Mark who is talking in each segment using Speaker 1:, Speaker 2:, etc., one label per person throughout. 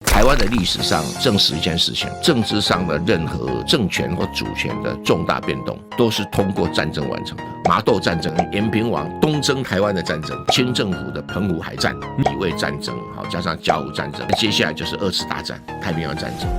Speaker 1: 台湾的历史上证实一件事情，政治上的任何政权或主权的重大变动都是通过战争完成的。麻豆战争、延平王东征台湾的战争、清政府的澎湖海战、乙未战争，加上甲午战争，接下来就是二次大战、太平洋战争，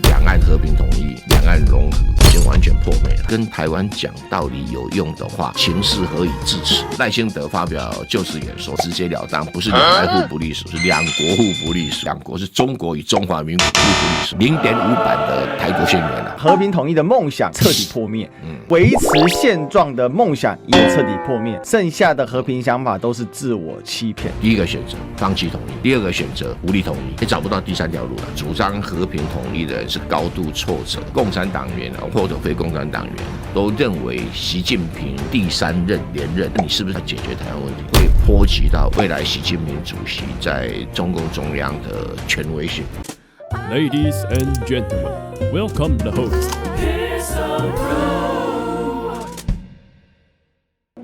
Speaker 1: 两岸和平统一、两岸融合已经完全破灭了。跟台湾讲道理有用的话，情势何以至此？赖清德发表就职演说，直截了当，不是两岸互不隶属，是两国互不隶属。两国是中国与中华民国互不隶属。0.5版的台独宣言啊，
Speaker 2: 和平统一的梦想彻底破灭，维持现状的梦想也彻底破灭，剩下的和平想法都是自我欺骗。
Speaker 1: 第一个选择放弃统一，第二个选择无力统一，也找不到第三条路了。主张和平统一的人是高度挫折，共产党员或者非共产党员都认为习近平第三任连任，你是不是要解决台湾问题，会波及到未来习近平主席在中共中央的权威性。
Speaker 3: Ladies and gentlemen, welcome the host.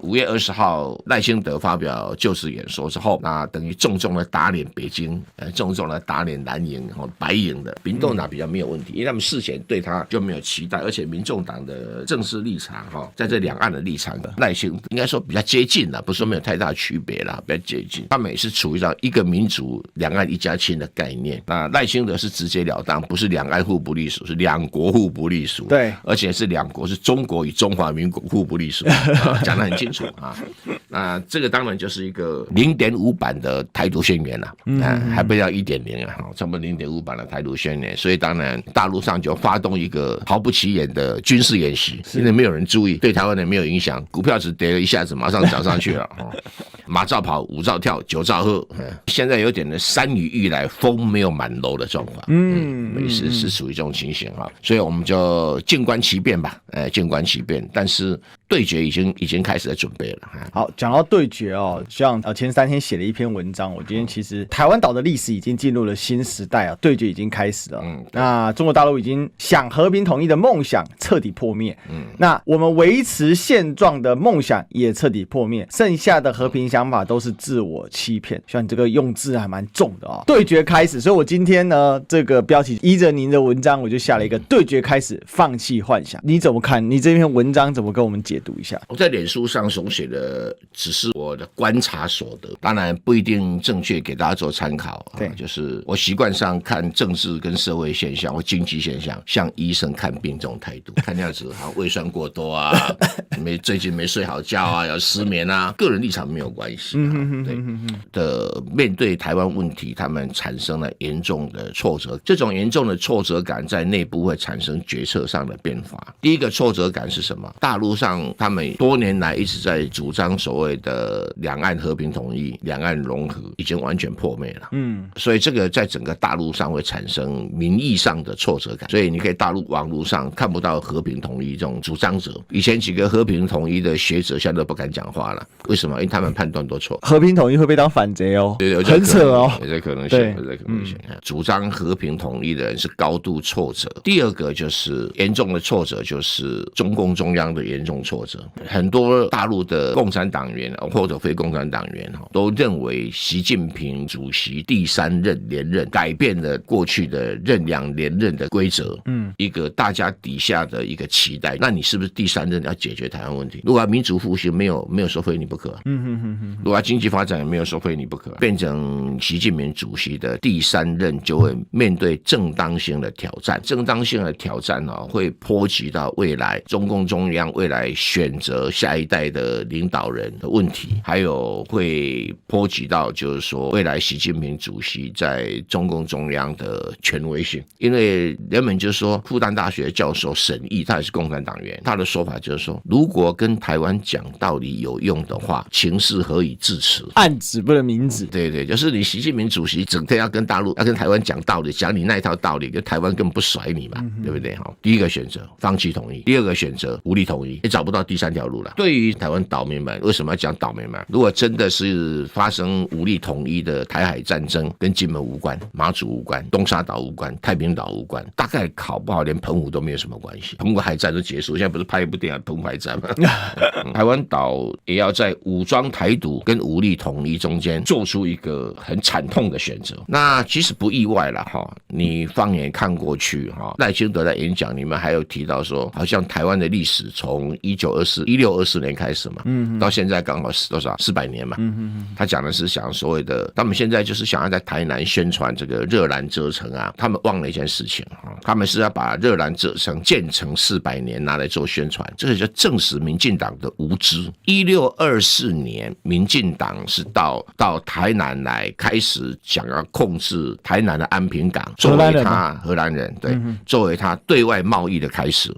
Speaker 1: 5月20号，赖清德发表就职演说之后，那等于重重的打脸北京，重重的打脸蓝营、白营的。民众党比较没有问题，因为他们事前对他就没有期待，而且民众党的政治立场在这两岸的立场，赖清德应该说比较接近了，不是说没有太大区别啦，比较接近。他们也是处于一个民族、两岸一家亲的概念。那赖清德是直截了当，不是两岸互不隶属，是两国互不隶属。对，而且是两国是中国与中华民国互不隶属，讲得很清楚。那这个当然就是一个0.5版的台独宣言了，还不要1.0啊，差不多0.5版的台独宣言。所以当然大陆上就发动一个毫不起眼的军事演习，因为没有人注意，对台湾人没有影响，股票只跌了一下子，马上涨上去了。马照跑，舞照跳，酒照喝，现在有点的山雨欲来风没有满楼的状况，是属于这种情形啊，所以我们就静观其变吧，静观其变，但是对决已经开始在准备了。
Speaker 2: 好，讲到对决像前3天写了一篇文章，我今天其实台湾岛的历史已经进入了新时代对决已经开始了。那中国大陆已经想和平统一的梦想彻底破灭，那我们维持现状的梦想也彻底破灭，剩下的和平想法都是自我欺骗。像你这个用字还蛮重的对决开始，所以我今天呢这个标题依着您的文章，我就下了一个对决开始，放弃幻想。你怎么看？你这篇文章怎么跟我们解读一下？
Speaker 1: 我在脸书上所写的只是我的观察所得，当然不一定正确，给大家做参考。对，就是我习惯上看政治跟社会现象或经济现象，像医生看病这种态度，看样子好像胃酸过多啊，最近没睡好觉啊，要失眠啊，个人立场没有关系。面对台湾问题，他们产生了严重的挫折，这种严重的挫折感在内部会产生决策上的变化。第一个挫折感是什么？大陆上他们多年来一直在主张所谓的两岸和平统一、两岸融合，已经完全破灭了。所以这个在整个大陆上会产生民意上的挫折感。所以你可以大陆网络上看不到和平统一这种主张者。以前几个和平统一的学者现在都不敢讲话了，为什么？因为他们判断都错。
Speaker 2: 和平统一会被当反贼对，很扯
Speaker 1: 有这可能性，有这可能性。主张和平统一的人是高度挫折。第二个就是严重的挫折，就是中共中央的严重挫折。很多大陆的共产党员或者非共产党员都认为习近平主席第三任连任改变了过去的任两连任的规则，一个大家底下的一个期待。那你是不是第三任要解决台湾问题？如果民主复兴没有说非你不可，如果经济发展也没有说非你不可，变成习近平主席的第三任就会面对正当性的挑战。正当性的挑战会波及到未来中共中央未来选择下一代的领导人的问题，还有会波及到就是说未来习近平主席在中共中央的权威性。因为人们就说复旦大学教授沈毅，他也是共产党员，他的说法就是说，如果跟台湾讲道理有用的话，情势何以至此？
Speaker 2: 暗指不能明指。
Speaker 1: 对，就是你习近平主席整天要跟台湾讲道理，讲你那一套道理，跟台湾根本不甩你嘛，对不对？第一个选择放弃统一，第二个选择无力统一，也找不到到第三条路了。对于台湾岛民们，为什么要讲岛民们？如果真的是发生武力统一的台海战争，跟金门无关，马祖无关，东沙岛无关，太平岛无关，大概考不好连澎湖都没有什么关系。澎湖海战都结束，现在不是拍一部电影澎湖海战吗？台湾岛也要在武装台独跟武力统一中间做出一个很惨痛的选择。那其实不意外了哈，你放眼看过去哈，赖清德在演讲里面还有提到说，好像台湾的历史从1624年开始嘛，到现在刚好是多少400年嘛，他讲的是想所谓的，他们现在就是想要在台南宣传这个热兰遮城啊，他们忘了一件事情啊，他们是要把热兰遮城建成400年拿来做宣传，这个就证实民进党的无知。1624年，民进党是到台南来，开始想要控制台南的安平港，作为他荷兰人对，作为他对外贸易的开始。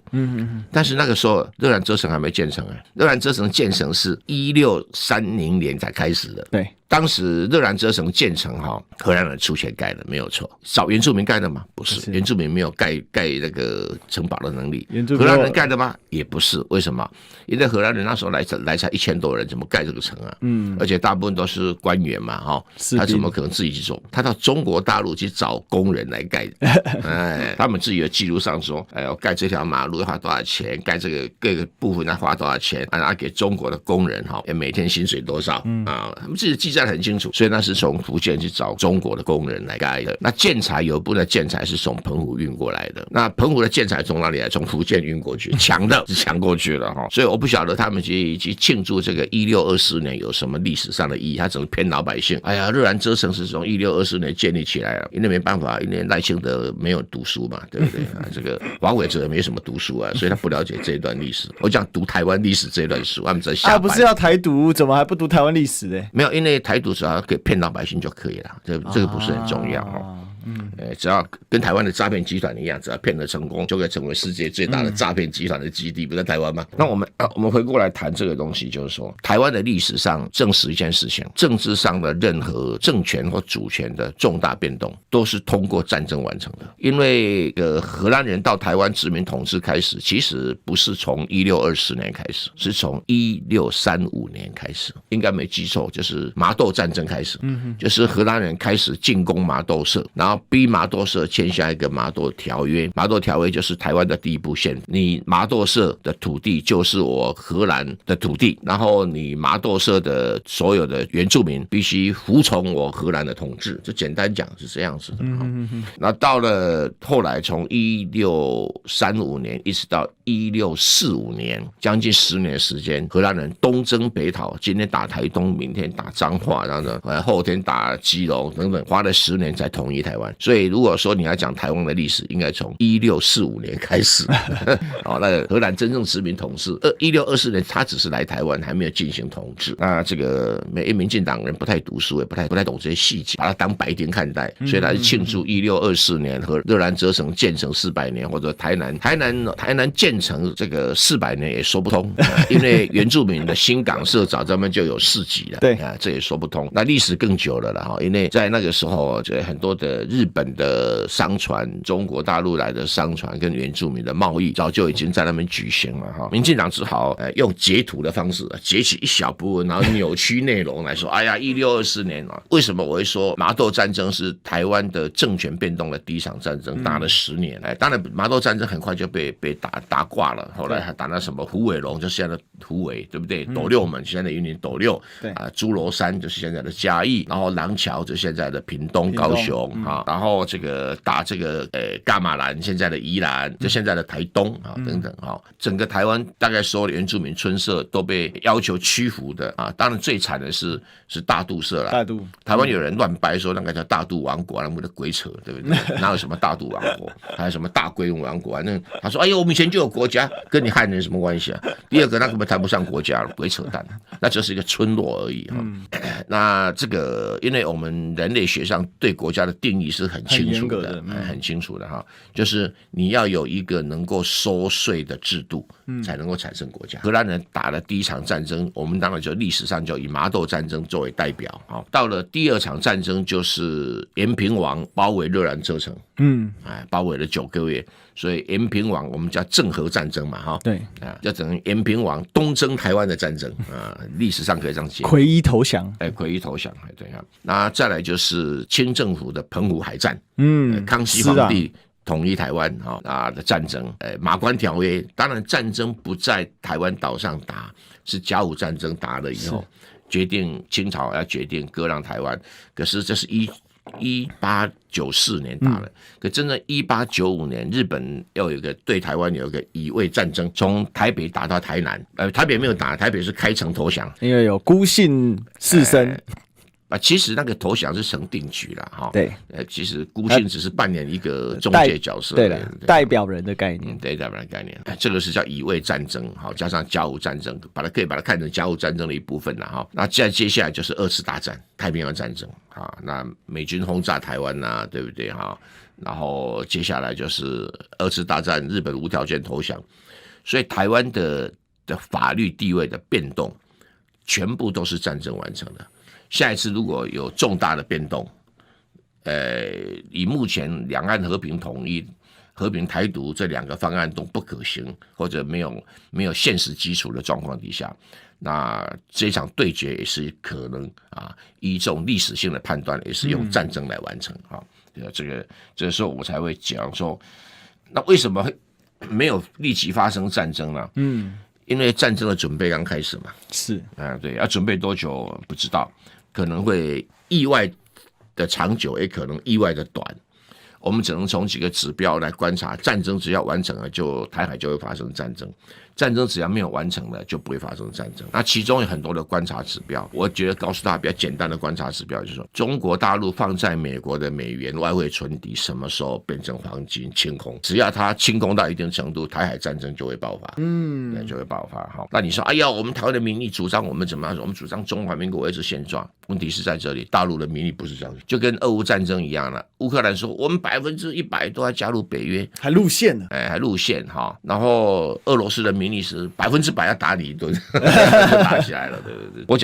Speaker 1: 但是那个时候热兰遮城还没建成，热兰遮城建成是1630年才开始的。
Speaker 2: 对。
Speaker 1: 当时热兰遮城建成荷兰人出钱盖的，没有错。找原住民盖的吗？不是，原住民没有盖那个城堡的能力。荷兰人盖的吗？也不是。为什么？因为荷兰人那时候来才1000多人，怎么盖这个城啊？而且大部分都是官员嘛，他怎么可能自己去做？他到中国大陆去找工人来盖的。他们自己的记录上说，我盖这条马路要花多少钱？盖这个各个部分要花多少钱？拿给中国的工人每天薪水多少啊？他们自己记载很清楚，所以那是从福建去找中国的工人来盖的。那建材有一部分的建材是从澎湖运过来的，那澎湖的建材从哪里来？从福建运过去，抢的是抢过去了。所以我不晓得他们去庆祝这个1624年有什么历史上的意义，他只是骗老百姓。哎呀，热兰遮城是从1624年建立起来了，因为没办法，因为赖清德没有读书嘛，对不对？这个王伟哲也没什么读书啊，所以他不了解这一段历史。我讲读台湾历史这一段书，他们在下班。
Speaker 2: 不是要台独，怎么还不读台湾历史呢？
Speaker 1: 没有，因为台独只要可以骗老百姓就可以了，这个不是很重要。只要跟台湾的诈骗集团一样，只要骗得成功，就可以成为世界最大的诈骗集团的基地，不在台湾吗？那我们回过来谈这个东西，就是说，台湾的历史上证实一件事情：政治上的任何政权或主权的重大变动，都是通过战争完成的。因为荷兰人到台湾殖民统治开始，其实不是从1624年开始，是从1635年开始，应该没记错，就是麻豆战争开始，就是荷兰人开始进攻麻豆社，然后逼麻豆社签下一个麻豆条约。麻豆条约就是台湾的第一部宪，你麻豆社的土地就是我荷兰的土地，然后你麻豆社的所有的原住民必须服从我荷兰的统治，就简单讲是这样子的。那到了后来，从1635年一直到1645年，将近10年时间，荷兰人东征北讨，今天打台东，明天打彰化，然后后天打基隆等等，花了10年才统一台湾。所以如果说你要讲台湾的历史，应该从1645年开始。那个荷兰真正殖民统治，1624年他只是来台湾，还没有进行统治。那这个民进党人不太读书，也不太懂这些细节，把它当白丁看待，所以他是庆祝1624年和热兰遮城建成400年，或者台南建成这个400年也说不通，因为原住民的新港社早咱们就有市集了，
Speaker 2: 对
Speaker 1: 这也说不通。那历史更久了啦，因为在那个时候，很多的日本的商船、中国大陆来的商船跟原住民的贸易早就已经在那边举行了。民进党只好用截图的方式截取一小部分，然后扭曲内容来说，哎呀，1624年为什么我会说麻豆战争是台湾的政权变动的第一场战争，打了10年。当然麻豆战争很快就被打挂了，后来还打那什么虎尾龙，就是现在的虎尾，对不对？斗六门现在的云林斗六，诸罗山就是现在的嘉义，然后廊桥就是现在的屏东高雄然后这个打这个噶玛兰现在的宜兰，就现在的台东等等整个台湾大概所有的原住民村社都被要求屈服的当然最惨的是大肚社啦，台湾有人乱掰说那个叫大肚王国，那不是鬼扯，对不对？哪有什么大肚王国，还有什么大龟王国那他说哎呦我们以前就有国家，跟你汉人什么关系啊？第二个那根本谈不上国家了，鬼扯淡，那只是一个村落而已那这个因为我们人类学上对国家的定义理是很清楚的，很清楚的哈，就是你要有一个能够收税的制度，才能够产生国家。荷兰人打了第一场战争，我们当然就历史上就以麻豆战争作为代表啊。到了第二场战争，就是延平王包围热兰遮城，包围了9个月。所以延平王我们叫郑和战争嘛，哈，
Speaker 2: 对
Speaker 1: 啊，就等于延平王东征台湾的战争啊，历史上可以这样解。
Speaker 2: 奎一投降，
Speaker 1: 奎一投降，对啊。那再来就是清政府的澎湖海战，康熙皇帝统一台湾的战争，马关条约，当然战争不在台湾岛上打，是甲午战争打了以后，决定清朝要决定割让台湾，可是这是1894年打了，可真正1895年，日本要有一个对台湾有一个乙未战争，从台北打到台南，台北没有打，台北是开城投降，
Speaker 2: 因为有孤姓士绅。
Speaker 1: 其实那个投降是成定局了哈。
Speaker 2: 对，
Speaker 1: 其实孤姓只是扮演一个中介角色，
Speaker 2: 对了，代表人的概念，
Speaker 1: 对，代表人的概念。这个是叫乙未战争，好，加上甲午战争，可以把它看成甲午战争的一部分了哈。那接下来就是2次大战，太平洋战争啊，那美军轰炸台湾呐，对不对哈？然后接下来就是2次大战，日本无条件投降，所以台湾的法律地位的变动，全部都是战争完成的。下一次如果有重大的变动，以目前两岸和平统一、和平台独这2个方案都不可行，或者没有现实基础的状况底下，那这场对决也是可能啊，依这种历史性的判断，也是用战争来完成啊。这个时候我才会讲说，那为什么没有立即发生战争呢？因为战争的准备刚开始嘛，
Speaker 2: 是
Speaker 1: 对，要准备多久不知道。可能会意外的长久，也可能意外的短。我们只能从几个指标来观察，战争只要完成了，台海就会发生战争；战争只要没有完成了，就不会发生战争。那其中有很多的观察指标，我觉得告诉大家比较简单的观察指标，就是说，中国大陆放在美国的美元外汇存底什么时候变成黄金清空？只要它清空到一定程度，台海战争就会爆发，就会爆发。好，那你说，哎呀，我们台湾的民意主张我们怎么样？我们主张中华民国维持现状。问题是在这里，大陆的民意不是这样，就跟俄乌战争一样了。乌克兰说我们100%都要加入北约，
Speaker 2: 还路线呢，
Speaker 1: 还路线哈。然后俄罗斯的民意是100%要打你一顿，就打起来了。对，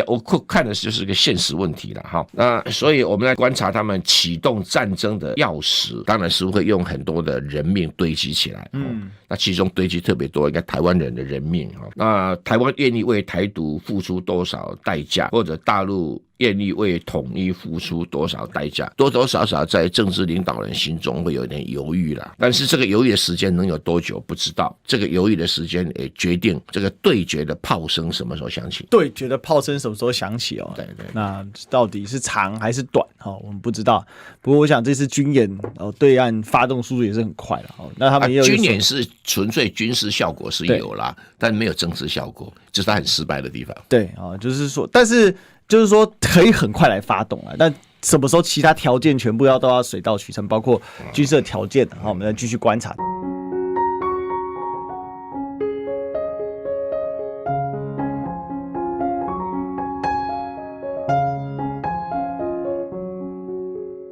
Speaker 1: 我看的就是个现实问题了哈。那所以我们来观察他们启动战争的钥匙，当然是会用很多的人命堆积起来。那其中堆积特别多，应该台湾人的人命哈。那台湾愿意为台独付出多少代价，或者大陆愿意为统一付出多少代价，多多少少在政治领导人心中会有点犹豫啦。但是这个犹豫的时间能有多久不知道，这个犹豫的时间也决定这个对决的炮声什么时候响起。
Speaker 2: 对决的炮声什么时候响起哦？
Speaker 1: 对，
Speaker 2: 那到底是长还是短？我们不知道。不过我想这次军演对岸发动速度也是很快了。那他们也有
Speaker 1: 军演是纯粹军事效果是有啦，但没有政治效果，这是他很失败的地方。
Speaker 2: 对就是说，但是就是说可以很快来发动啊，但什么时候其他条件全部都要水到渠成，包括军事条件，我们再继续观察。